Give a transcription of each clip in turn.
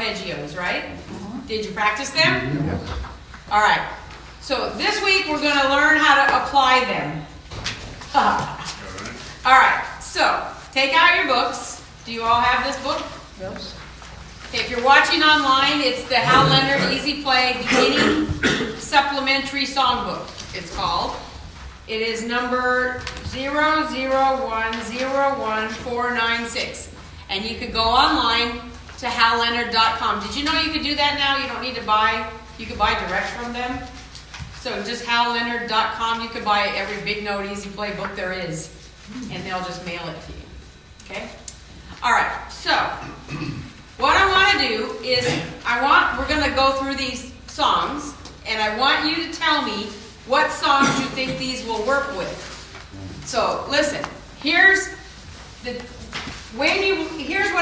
arpeggios, right? Did you practice them? All right. So this week we're going to learn how to apply them. All right. So take out your books. Do you all have this book? Yes. Okay, if you're watching online, it's the Hal Leonard Easy Play Beginning Supplementary Songbook, it's called. It is number 001011496. And you could go online to halleonard.com. Did you know you could do that now? You don't need to buy, you could buy direct from them. So just halleonard.com, you could buy every Big Note Easy Play book there is. And they'll just mail it to you. Okay? All right, so what I want to do is we're going to go through these songs, and I want you to tell me what songs you think these will work with. So listen, here's what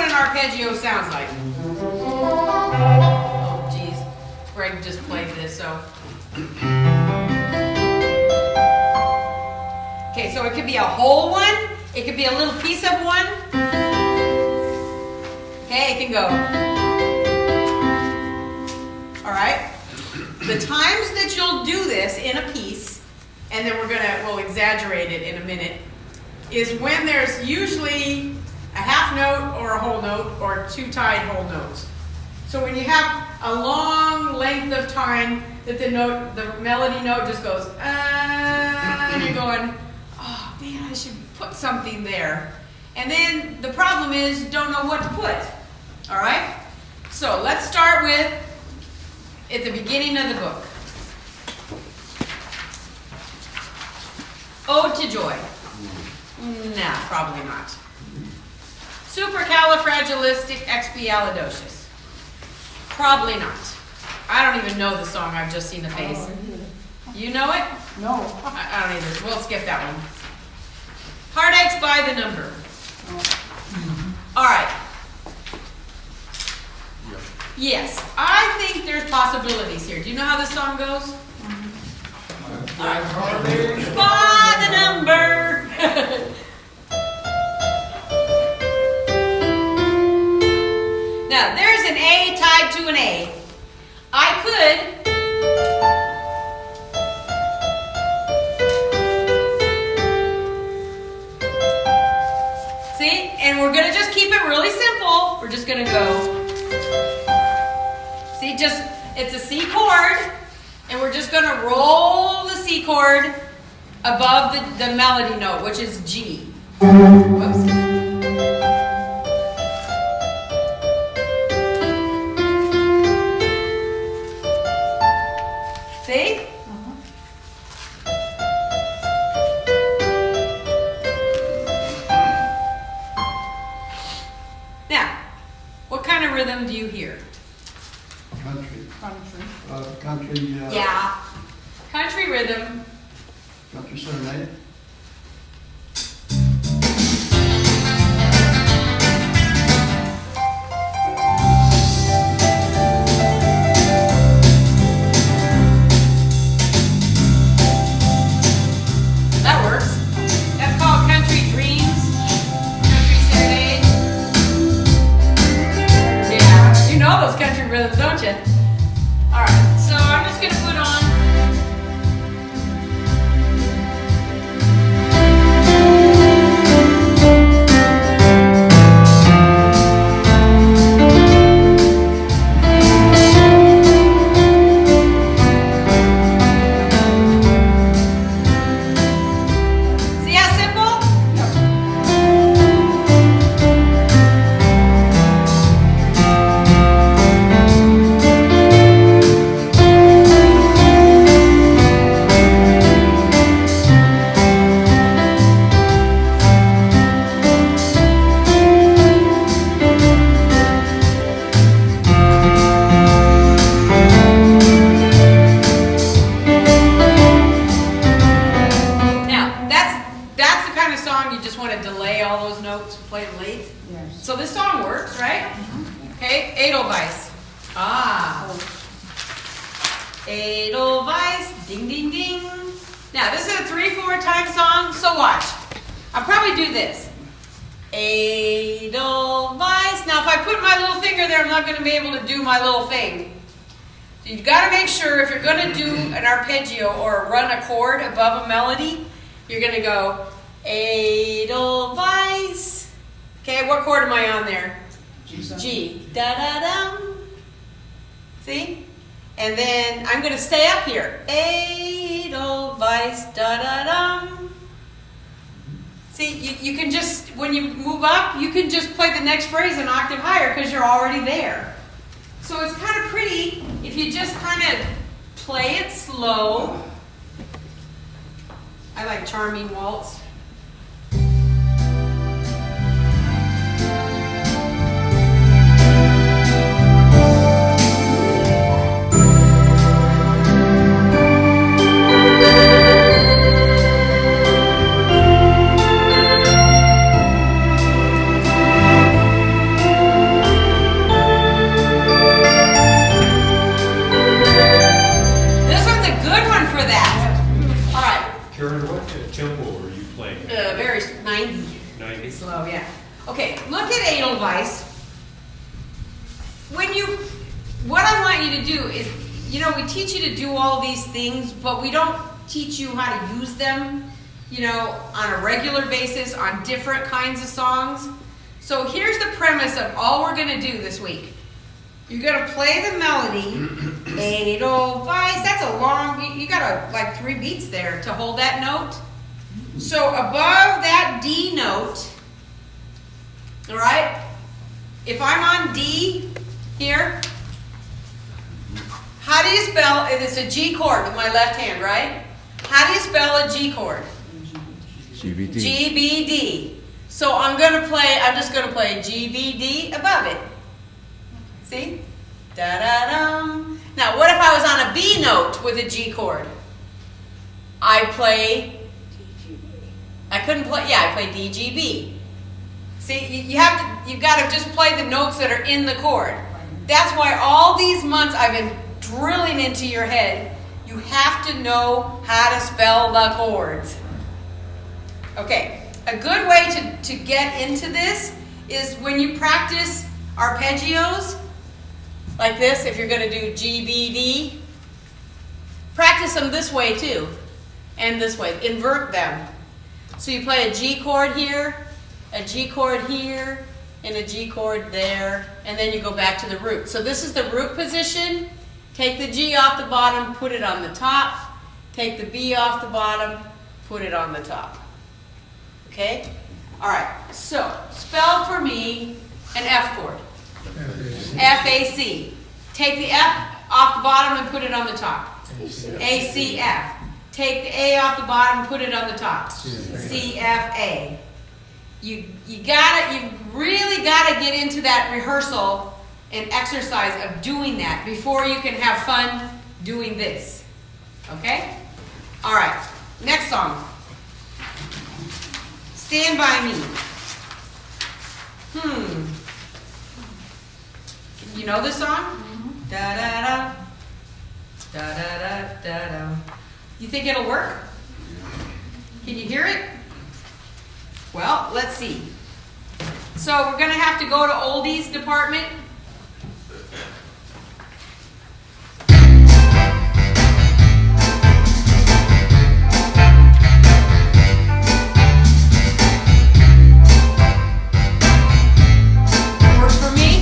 an arpeggio sounds like. Oh geez, Greg just played this, so. Okay, so it could be a whole one, it could be a little piece of one. Okay, it can go. All right. The times that you'll do this in a piece, and then we'll exaggerate it in a minute, is when there's usually a half note or a whole note or two tied whole notes. So when you have a long length of time that the melody note just goes, and you're going, oh man, I should put something there. And then the problem is you don't know what to put. All right? So let's start with at the beginning of the book. Ode to Joy. Nah, probably not. Supercalifragilisticexpialidocious. Probably not. I don't even know the song. I've just seen the face. You know it? No. I don't either. We'll skip that one. Heartaches by the number. All right. Yes, I think there's possibilities here. Do you know how this song goes? All right. By the number. Now, there's an A tied to an A. I could see, and we're going to just keep it really simple. We're just going to go. See, it's a C chord, and we're just going to roll the C chord above the melody note, which is G. Whoops. See? Now, what kind of rhythm do you hear? Country. Yeah. Country rhythm. Country serenade. That works. That's called Country Dreams. Country serenade. Yeah. You know those country rhythms, don't you? All right. So I'm just going to put on. See how simple? So this song works, right? Okay, Edelweiss. Ah. Edelweiss, ding, ding, ding. Now, this is a 3/4 time song, so watch. I'll probably do this. Edelweiss. Now, if I put my little finger there, there, I'm not going to be able to do my little thing. So you've got to make sure if you're going to do an arpeggio or run a chord above a melody, you're going to go Edelweiss. Okay, what chord am I on there? G. Da-da-dum. See? And then I'm going to stay up here. Edelweiss, da-da-dum. See, you can just, when you move up, you can just play the next phrase an octave higher because you're already there. So it's kind of pretty if you just kind of play it slow. I like Charming Waltz. Slow, yeah. Okay, look at Edelweiss. What I want you to do is, we teach you to do all these things, but we don't teach you how to use them, on a regular basis on different kinds of songs. So here's the premise of all we're going to do this week. You're going to play the melody, Edelweiss. That's a long, you got like 3 beats there to hold that note. So above that D note, all right, if I'm on D here, how do you spell, it's a G chord with my left hand, right? How do you spell a G chord? GBD. GBD. So I'm just going to play GBD above it. See? Da-da-dum. Now, what if I was on a B note with a G chord? I play DGB. See, you've got to just play the notes that are in the chord. That's why all these months I've been drilling into your head. You have to know how to spell the chords. Okay, a good way to get into this is when you practice arpeggios, like this, if you're going to do GBD, practice them this way too, and this way. Invert them. So you play a G chord here, a G chord here, and a G chord there, and then you go back to the root. So this is the root position. Take the G off the bottom, put it on the top. Take the B off the bottom, put it on the top. Okay? All right, so spell for me an F chord. F-A-C. Take the F off the bottom and put it on the top. A-C-F. Take the A off the bottom and put it on the top. C-F-A. You really got to get into that rehearsal and exercise of doing that before you can have fun doing this. Okay? All right. Next song. Stand By Me. You know this song? Da-da-da. Da-da-da-da-da. You think it'll work? Can you hear it? Well, let's see. So we're going to have to go to oldies department. Works for me.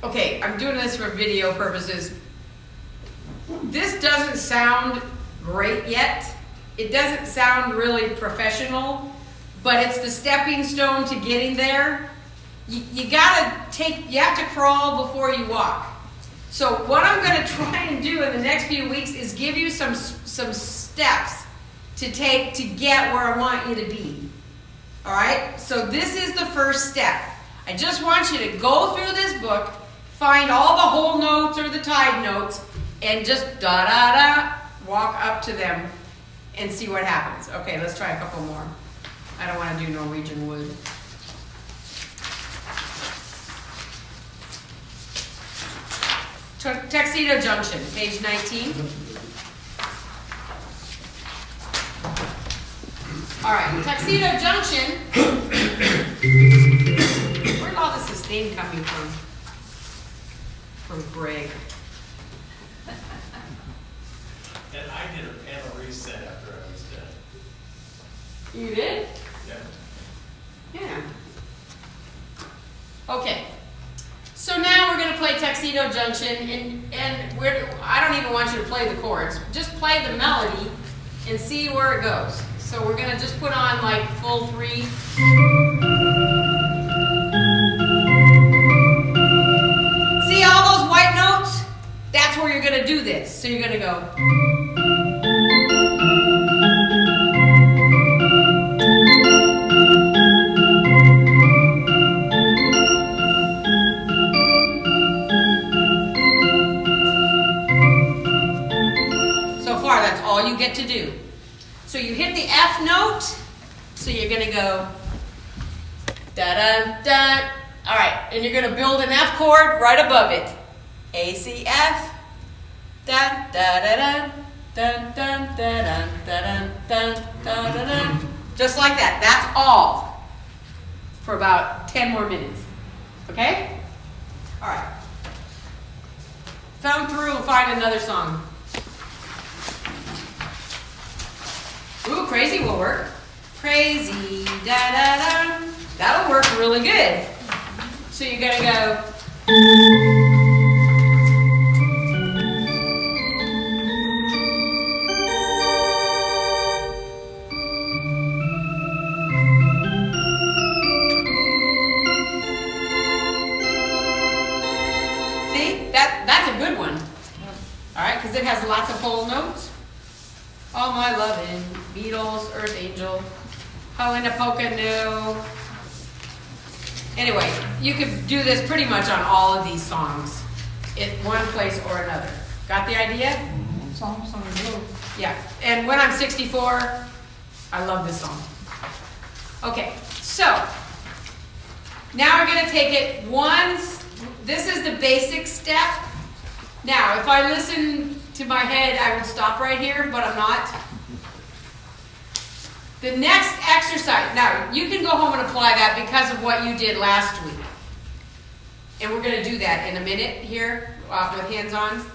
Okay, I'm doing this for video purposes. This doesn't sound great yet. It doesn't sound really professional, but it's the stepping stone to getting there. You have to crawl before you walk. So what I'm going to try and do in the next few weeks is give you some steps to take to get where I want you to be. All right? So this is the first step. I just want you to go through this book, find all the whole notes or the tied notes, and just walk up to them and see what happens. Okay, let's try a couple more. I don't want to do Norwegian wood. Tuxedo Junction, page 19. All right, Tuxedo Junction. Where's all the sustain coming from? From Greg. And I did a panel reset after I was done. You did? Yeah. Yeah. Okay. So now we're going to play Tuxedo Junction, and I don't even want you to play the chords. Just play the melody and see where it goes. So we're going to just put on like full 3. See all those white notes? That's where you're going to do this. So you're going to go. All you get to do. So you hit the F note, so you're going to go da-da-da. All right, and you're going to build an F chord right above it. A, C, F, da-da-da-da, da-da-da-da-da-da-da-da-da. Just like that. That's all for about 10 more minutes. Okay? All right. Thumb through and find another song. Ooh, Crazy will work. Crazy, da-da-da. That'll work really good. So you're going to go. See? That's a good one. All right, because it has lots of whole notes. All My Lovin', Beatles, Earth Angel, Helena Pocono. Anyway, you could do this pretty much on all of these songs in one place or another. Got the idea? Song, blue. Yeah, and when I'm 64, I love this song. Okay, so now we're going to take it this is the basic step. Now, if I listen to my head, I would stop right here, but I'm not. The next exercise, now you can go home and apply that because of what you did last week. And we're going to do that in a minute here with hands on.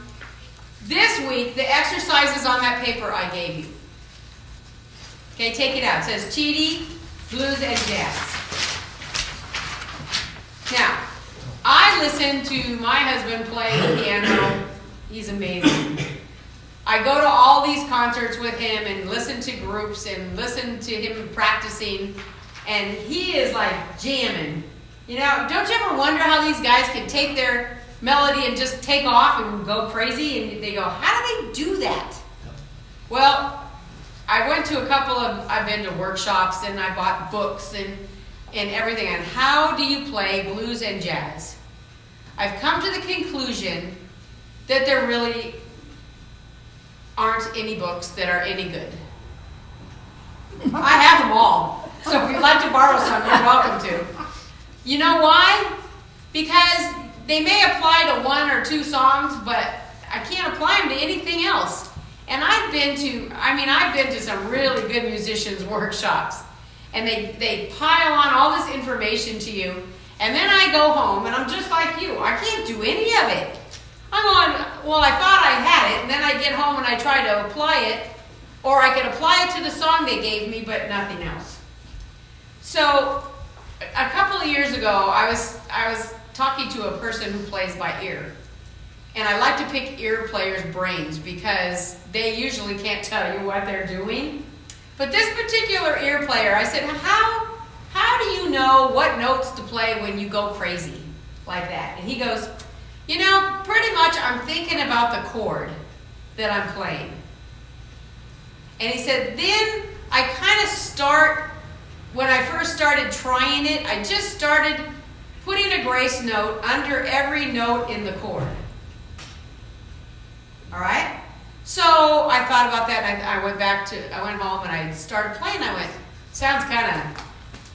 This week, the exercise is on that paper I gave you. Okay, take it out. It says Chidi, Blues, and Jazz. Now, I listen to my husband play the piano. He's amazing. I go to all these concerts with him and listen to groups and listen to him practicing, and he is like jamming. You know, don't you ever wonder how these guys can take their melody and just take off and go crazy? And they go, how do they do that? Well, I went to I've been to workshops and I bought books and everything on how do you play blues and jazz. I've come to the conclusion that there really aren't any books that are any good. I have them all. So if you'd like to borrow some, you're welcome to. You know why? Because they may apply to 1 or 2 songs, but I can't apply them to anything else. And I've been to some really good musicians' workshops. And they pile on all this information to you. And then I go home, and I'm just like you. I can't do any of it. I'm going, well, I thought I had it, and then I get home and I try to apply it, or I could apply it to the song they gave me, but nothing else. So, a couple of years ago, I was talking to a person who plays by ear. And I like to pick ear players' brains because they usually can't tell you what they're doing. But this particular ear player, I said, how do you know what notes to play when you go crazy like that? And he goes, you know, pretty much I'm thinking about the chord that I'm playing. And he said, then I kind of start, when I first started trying it, I just started putting a grace note under every note in the chord. All right? So I thought about that, and I went home and I started playing. I went, sounds kind of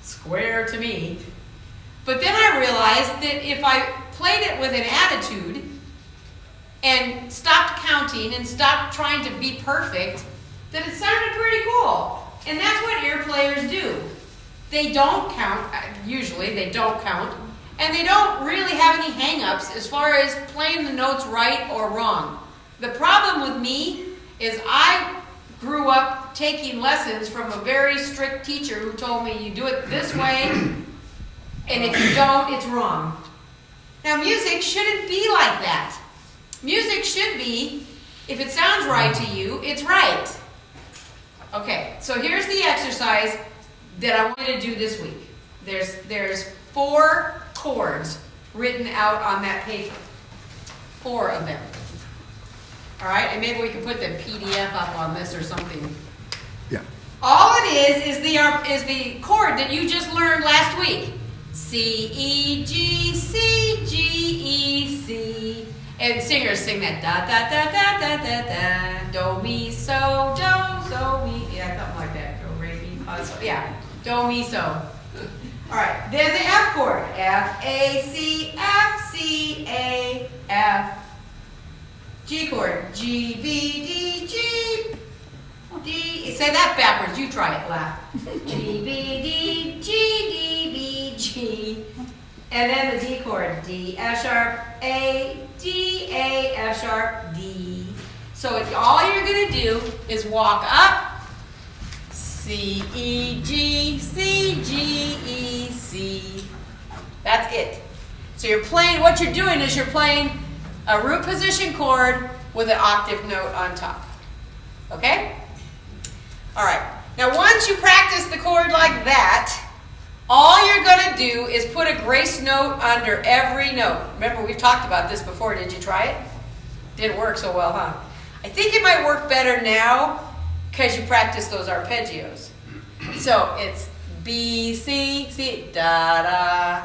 square to me. But then I realized that if I played it with an attitude and stopped counting and stopped trying to be perfect, that it sounded pretty cool. And that's what ear players do. They don't count, usually they don't count, and they don't really have any hang-ups as far as playing the notes right or wrong. The problem with me is I grew up taking lessons from a very strict teacher who told me you do it this way, and if you don't, it's wrong. Now, music shouldn't be like that. Music should be, if it sounds right to you, it's right. Okay, so here's the exercise that I want you to do this week. There's 4 chords written out on that paper. 4 of them. All right, and maybe we can put the PDF up on this or something. Yeah. All it is the chord that you just learned last week. C, E, G, C, G, E, C. And singers sing that da da da da da da da. Do, mi, so, do, so, mi. Yeah, something like that. Do, re, mi, fa, so. Yeah, do, mi, so. All right, then the F chord. F, A, C, F, C, A, F. G chord. G, B, D, G, D. Say that backwards. You try it, laugh. G, B, D, G, D, B, G. And then the D chord. D, F sharp, A, D, A, F sharp, D. So all you're going to do is walk up. C, E, G, C, G, E, C. That's it. So you're playing, what you're doing is you're playing a root position chord with an octave note on top. Okay? All right. Now once you practice the chord like that, all you're going to do is put a grace note under every note. Remember, we've talked about this before. Did you try it? Didn't work so well, huh? I think it might work better now because you practice those arpeggios. So it's B, C, C, da, da.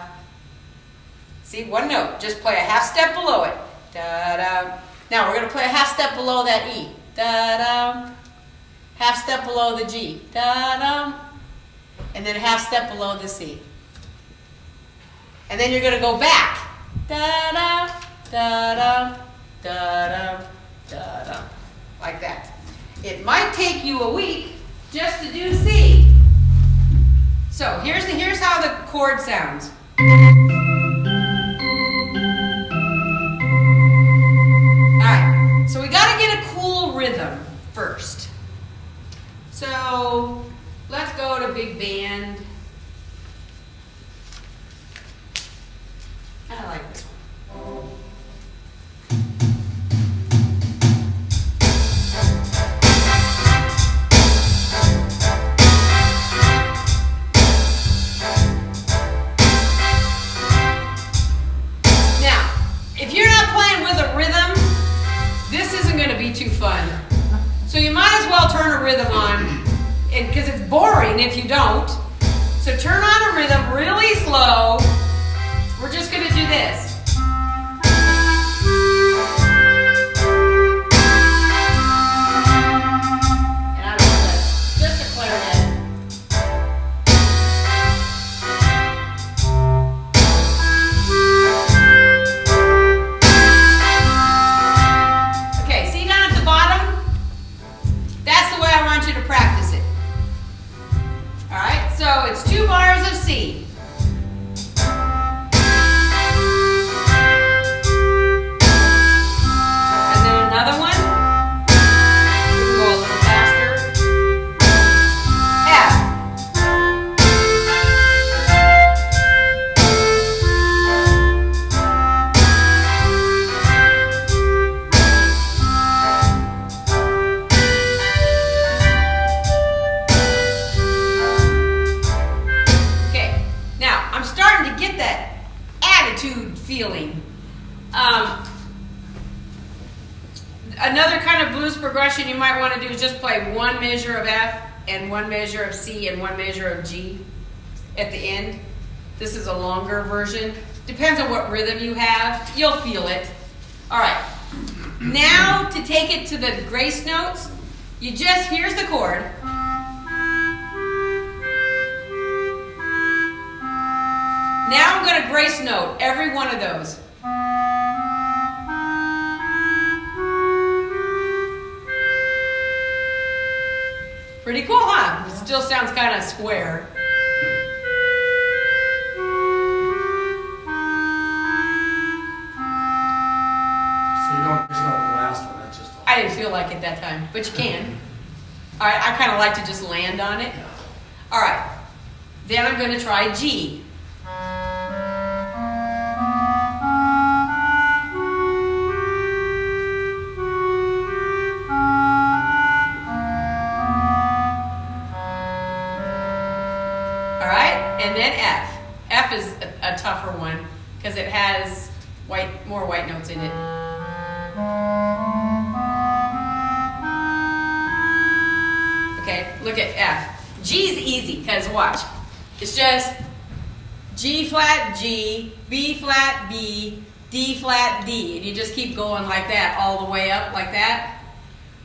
See, one note. Just play a half step below it. Da, da. Now we're going to play a half step below that E. Da, da. Half step below the G. Da, da. And then a half step below the C. And then you're going to go back. Da, da, da, da, da, da, da, da. Like that. It might take you a week just to do C. So here's how the chord sounds. Alright, so we got to get a cool rhythm first. So let's go to big band. I like this one. Now, if you're not playing with a rhythm, this isn't going to be too fun. So you might as well turn a rhythm on, because it's boring if you don't. So turn on a rhythm really slow. We're just going to do this. And I don't know that. Just a clarinet. Okay, see down at the bottom? That's the way I want you to practice it. Alright, so it's 2 bars of C. get that attitude feeling. Another kind of blues progression you might want to do is just play one measure of F and one measure of C and one measure of G at the end. This is a longer version. Depends on what rhythm you have. You'll feel it. All right. Now to take it to the grace notes, you just, here's the chord. Now I'm going to grace note every one of those. Pretty cool, huh? It still sounds kind of square. So you don't just know the last one, that's just all. I didn't feel like it that time, but you can. All right, I kind of like to just land on it. All right, then I'm going to try G. And then F. F is a tougher one because it has more white notes in it. Okay, look at F. G is easy because watch. It's just G flat G, B flat B, D flat D. And you just keep going like that all the way up like that.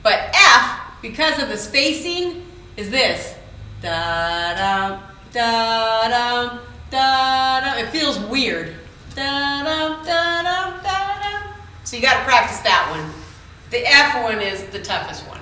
But F, because of the spacing, is this. Da-dum. Da-dum, da-dum. It feels weird. Da-dum, da-dum, da-dum. So you got to practice that one. The F one is the toughest one.